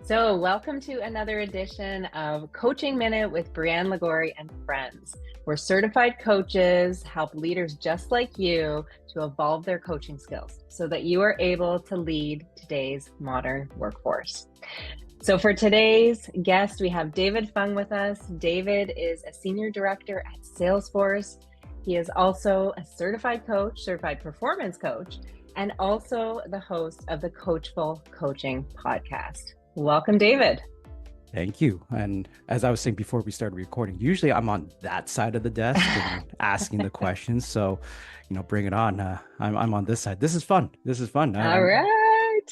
So, welcome to another edition of Coaching Minute with Brianne Ligori and Friends, where certified coaches help leaders just like you to evolve their coaching skills so that you are able to lead today's modern workforce. So, for today's guest, we have David Fung with us. David is a senior director at Salesforce. He is also a certified coach, certified performance coach, and also the host of the Coachful Coaching Podcast. Welcome, David. Thank you. And as I was saying before we started recording, usually I'm on that side of the desk and asking the questions. So, bring it on. I'm on this side. This is fun. All right.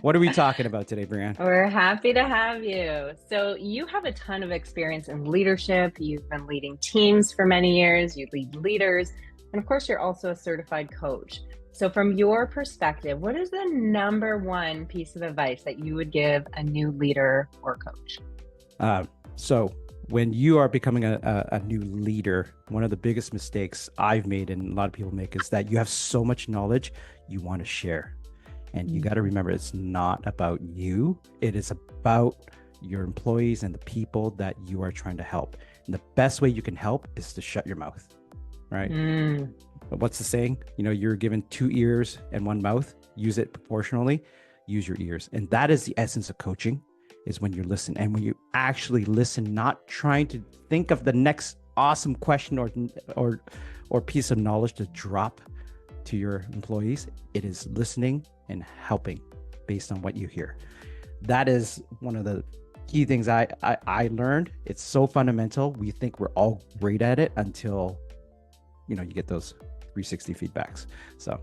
What are we talking about today, Brianne? We're happy to have you. So you have a ton of experience in leadership. You've been leading teams for many years. You lead leaders. And of course, you're also a certified coach. So from your perspective, what is the number one piece of advice that you would give a new leader or coach? So when you are becoming a new leader, one of the biggest mistakes I've made and a lot of people make is that you have so much knowledge you want to share. And you got to remember, it's not about you. It is about your employees and the people that you are trying to help. And the best way you can help is to shut your mouth, right? But what's the saying? You're given 2 ears and 1 mouth. Use it proportionally. Use your ears. And that is the essence of coaching, is when you listen. And when you actually listen, not trying to think of the next awesome question or piece of knowledge to drop to your employees. It is listening and helping based on what you hear. That is one of the key things I learned. It's so fundamental. We think we're all great at it until you get those 360 feedbacks. So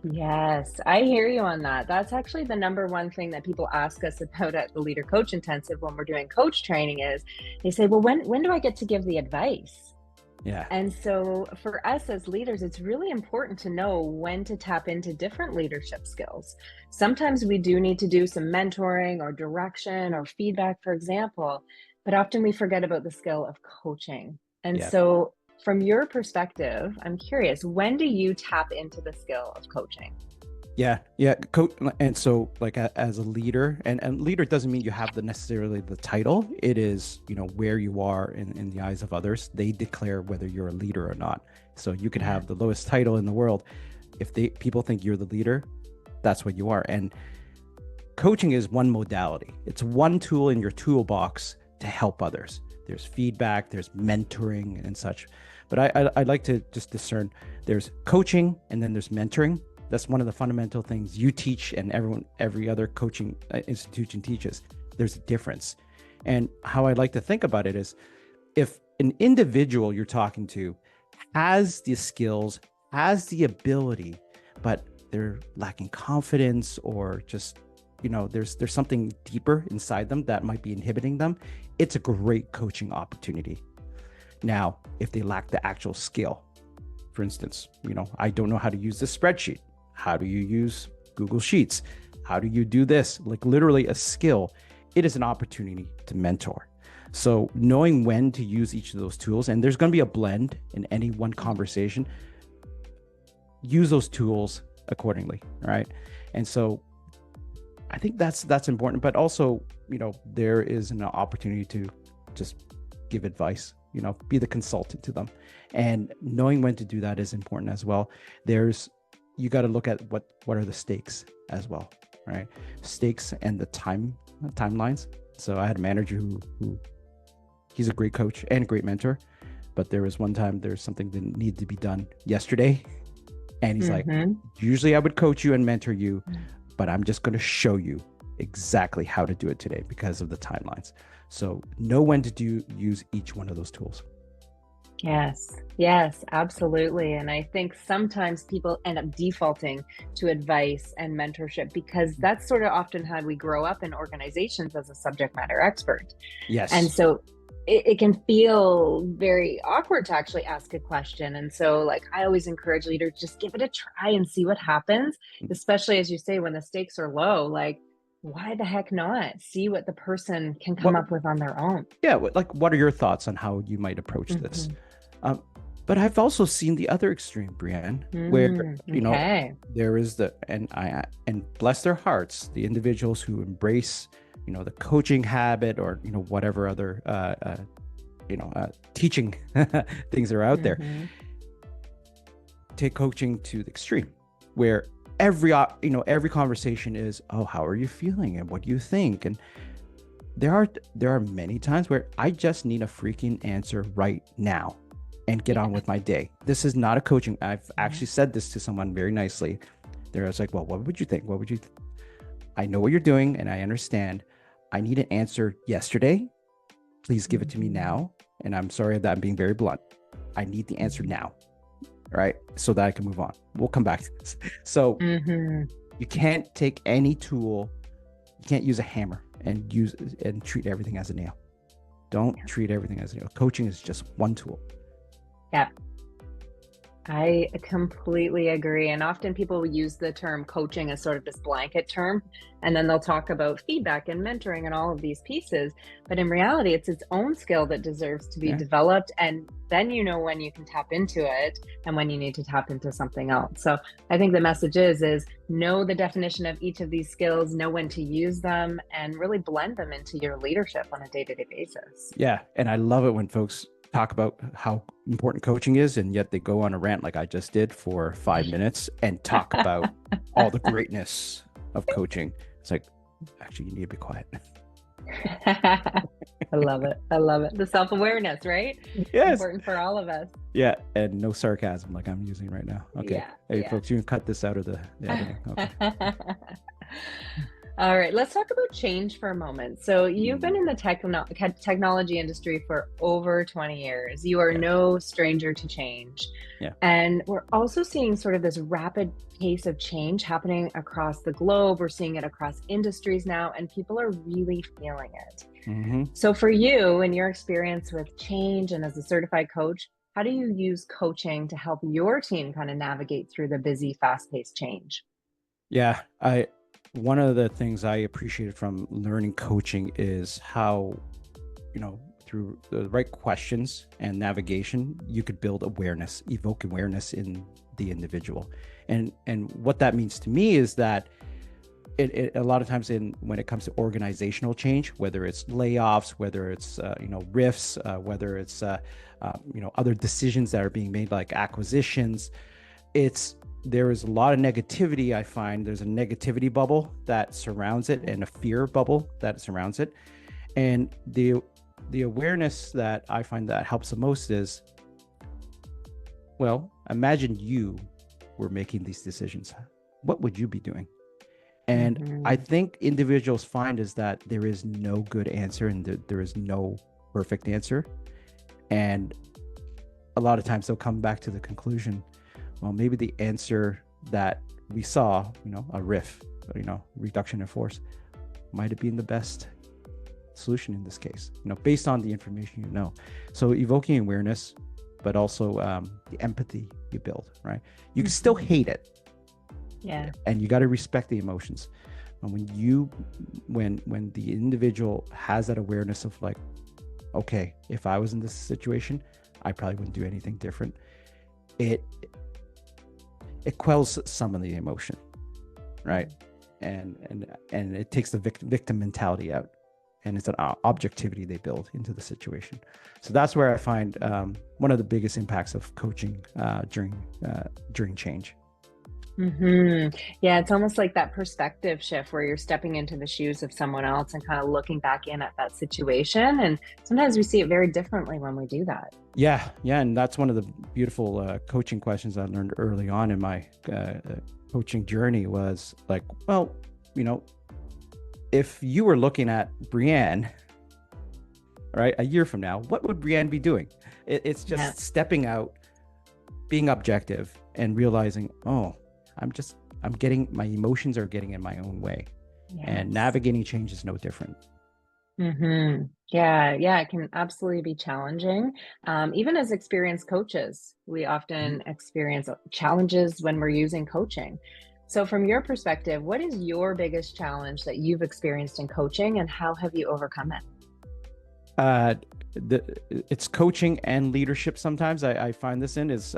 Yes, I hear you on that. That's actually the number one thing that people ask us about at the Leader Coach Intensive when we're doing coach training is they say, well, when do I get to give the advice? Yeah. And so for us as leaders, it's really important to know when to tap into different leadership skills. Sometimes we do need to do some mentoring or direction or feedback, for example, but often we forget about the skill of coaching. And so from your perspective, I'm curious, when do you tap into the skill of coaching? Yeah. And so like as a leader, and leader doesn't mean you have necessarily the title. It is, where you are in the eyes of others. They declare whether you're a leader or not. So you could have the lowest title in the world. If people think you're the leader, that's what you are. And coaching is one modality. It's one tool in your toolbox to help others. There's feedback, there's mentoring and such. But I'd like to just discern, there's coaching and then there's mentoring. That's one of the fundamental things you teach and every other coaching institution teaches. There's a difference. And how I like to think about it is, if an individual you're talking to has the skills, has the ability, but they're lacking confidence or just, there's something deeper inside them that might be inhibiting them, it's a great coaching opportunity. Now, if they lack the actual skill, for instance, I don't know how to use this spreadsheet. How do you use Google Sheets? How do you do this? Like literally a skill. It is an opportunity to mentor. So knowing when to use each of those tools, and there's going to be a blend in any one conversation, use those tools accordingly, right? And so I think that's important, but also, there is an opportunity to just give advice, be the consultant to them. And knowing when to do that is important as well. You got to look at what are the stakes as well, right? Stakes and the timelines. So I had a manager who he's a great coach and a great mentor, but there was one time there's something that needed to be done yesterday. And he's like, usually I would coach you and mentor you, but I'm just going to show you exactly how to do it today because of the timelines. So know when to use each one of those tools. Yes, absolutely. And I think sometimes people end up defaulting to advice and mentorship because that's sort of often how we grow up in organizations as a subject matter expert. Yes. And so it can feel very awkward to actually ask a question. And so I always encourage leaders, just give it a try and see what happens, especially as you say, when the stakes are low, why the heck not? See what the person can come up with on their own. Yeah. What are your thoughts on how you might approach this? But I've also seen the other extreme, Brianne, where, Okay. there is and bless their hearts, the individuals who embrace, the coaching habit, or, whatever other, teaching things are out there, take coaching to the extreme, where every conversation is, oh, how are you feeling? And what do you think? And there are many times where I just need a freaking answer right now and get on with my day. This is not a coaching. I've actually said this to someone very nicely. They're just like, well, what would you think? I know what you're doing and I understand. I need an answer yesterday. Please give it to me now. And I'm sorry that I'm being very blunt. I need the answer now, right? So that I can move on. We'll come back to this. So you can't take any tool. You can't use a hammer and treat everything as a nail. Don't treat everything as a nail. Coaching is just one tool. Yeah, I completely agree. And often people use the term coaching as sort of this blanket term, and then they'll talk about feedback and mentoring and all of these pieces. But in reality, it's its own skill that deserves to be developed. And then you know when you can tap into it and when you need to tap into something else. So I think the message is know the definition of each of these skills, know when to use them, and really blend them into your leadership on a day-to-day basis. Yeah. And I love it when folks talk about how important coaching is, and yet they go on a rant like I just did for 5 minutes and talk about all the greatness of coaching. It's like, actually, you need to be quiet. I love it. The self-awareness, right? Yes. Important for all of us. Yeah. And no sarcasm like I'm using right now. Okay. Hey, folks, you can cut this out of the editing. Okay. All right, let's talk about change for a moment. So you've been in the technology industry for over 20 years. You are no stranger to change. Yeah. And we're also seeing sort of this rapid pace of change happening across the globe. We're seeing it across industries now, and people are really feeling it. So for you and your experience with change and as a certified coach, how do you use coaching to help your team kind of navigate through the busy, fast-paced change? Yeah, one of the things I appreciated from learning coaching is how, through the right questions and navigation, you could build awareness, evoke awareness in the individual. And what that means to me is that it a lot of times when it comes to organizational change, whether it's layoffs, whether it's rifts, whether it's other decisions that are being made like acquisitions, there is a lot of negativity. I find there's a negativity bubble that surrounds it and a fear bubble that surrounds it. And the awareness that I find that helps the most is, well, imagine you were making these decisions. What would you be doing? And I think individuals find is that there is no good answer and there is no perfect answer. And a lot of times they'll come back to the conclusion, well, maybe the answer that we saw, a RIF, reduction in force, might have been the best solution in this case, based on the information So evoking awareness, but also the empathy you build, right? You can still hate it. Yeah. And you got to respect the emotions. And when the individual has that awareness of like, okay, if I was in this situation, I probably wouldn't do anything different. It quells some of the emotion, right? And it takes the victim mentality out, and it's an objectivity they build into the situation. So that's where I find one of the biggest impacts of coaching during change. Yeah, it's almost like that perspective shift where you're stepping into the shoes of someone else and kind of looking back in at that situation. And sometimes we see it very differently when we do that. Yeah. And that's one of the beautiful coaching questions I learned early on in my coaching journey was like, well, if you were looking at Brianne, right, a year from now, what would Brianne be doing? It's just stepping out, being objective and realizing, oh, my emotions are getting in my own way. And navigating change is no different. Yeah, it can absolutely be challenging. Even as experienced coaches, we often experience challenges when we're using coaching. So from your perspective, what is your biggest challenge that you've experienced in coaching and how have you overcome it? it's coaching and leadership. Sometimes I find this in is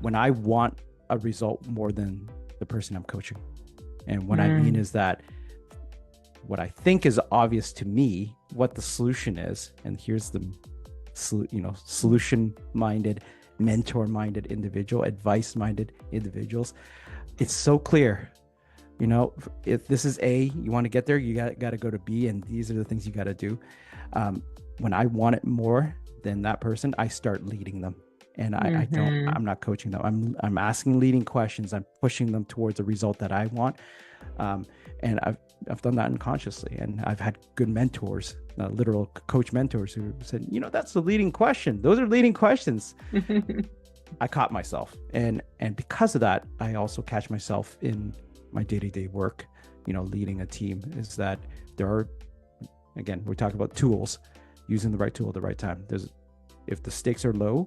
when I want a result more than the person I'm coaching. And what I mean is that what I think is obvious to me, what the solution is, and here's the solution-minded, mentor-minded individual, advice-minded individuals. It's so clear. If this is A, you want to get there, you got to go to B, and these are the things you got to do. When I want it more than that person, I start leading them, and I'm not coaching them. I'm asking leading questions. I'm pushing them towards a result that I want. And I've done that unconsciously, and I've had good mentors, literal coach mentors, who said, that's the leading question. Those are leading questions. I caught myself, and because of that, I also catch myself in my day-to-day work, leading a team, is that there are, again, we're talking about tools, using the right tool at the right time. If the stakes are low,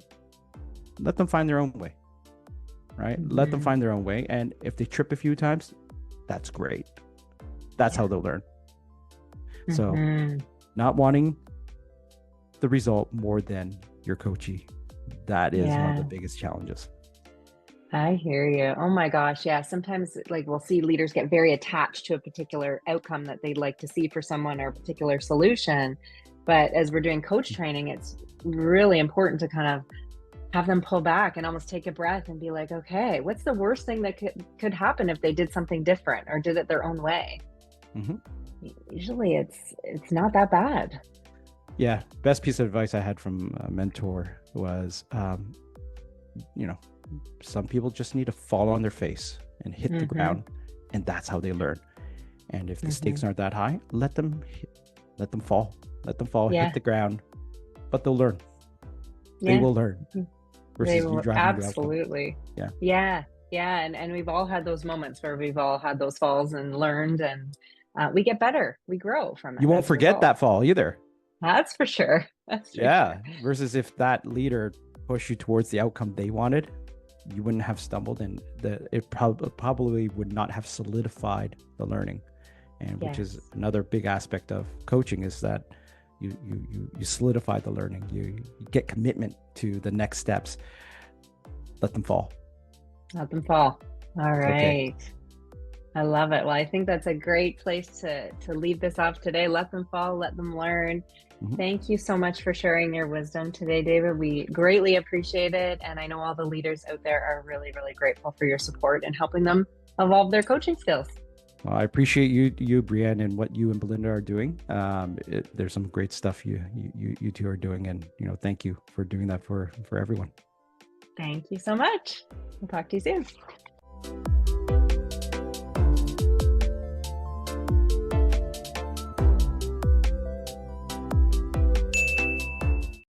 let them find their own way, right? Let them find their own way. And if they trip a few times, that's great. That's how they'll learn. So not wanting the result more than your coachee, that is one of the biggest challenges. I hear you. Oh my gosh. Yeah. Sometimes we'll see leaders get very attached to a particular outcome that they'd like to see for someone or a particular solution. But as we're doing coach training, it's really important to kind of have them pull back and almost take a breath and be like, okay, what's the worst thing that could happen if they did something different or did it their own way? Usually it's not that bad. Yeah. Best piece of advice I had from a mentor was, some people just need to fall on their face and hit the ground, and that's how they learn. And if the stakes aren't that high, let them fall, hit the ground, but they'll learn. They will learn. They will, absolutely. Yeah. And we've all had those moments where we've all had those falls and learned, and we get better. We grow from it. You won't forget that fall either. That's for sure. Versus if that leader pushed you towards the outcome they wanted, you wouldn't have stumbled, and it probably would not have solidified the learning. And which is another big aspect of coaching, is that you solidify the learning. You get commitment to the next steps. Let them fall. All right. Okay. I love it. Well, I think that's a great place to leave this off today. Let them fall, let them learn. Thank you so much for sharing your wisdom today, David. We greatly appreciate it. And I know all the leaders out there are really, really grateful for your support and helping them evolve their coaching skills. Well, I appreciate you, Brianne, and what you and Belinda are doing. There's some great stuff you two are doing, and thank you for doing that for everyone. Thank you so much. We'll talk to you soon.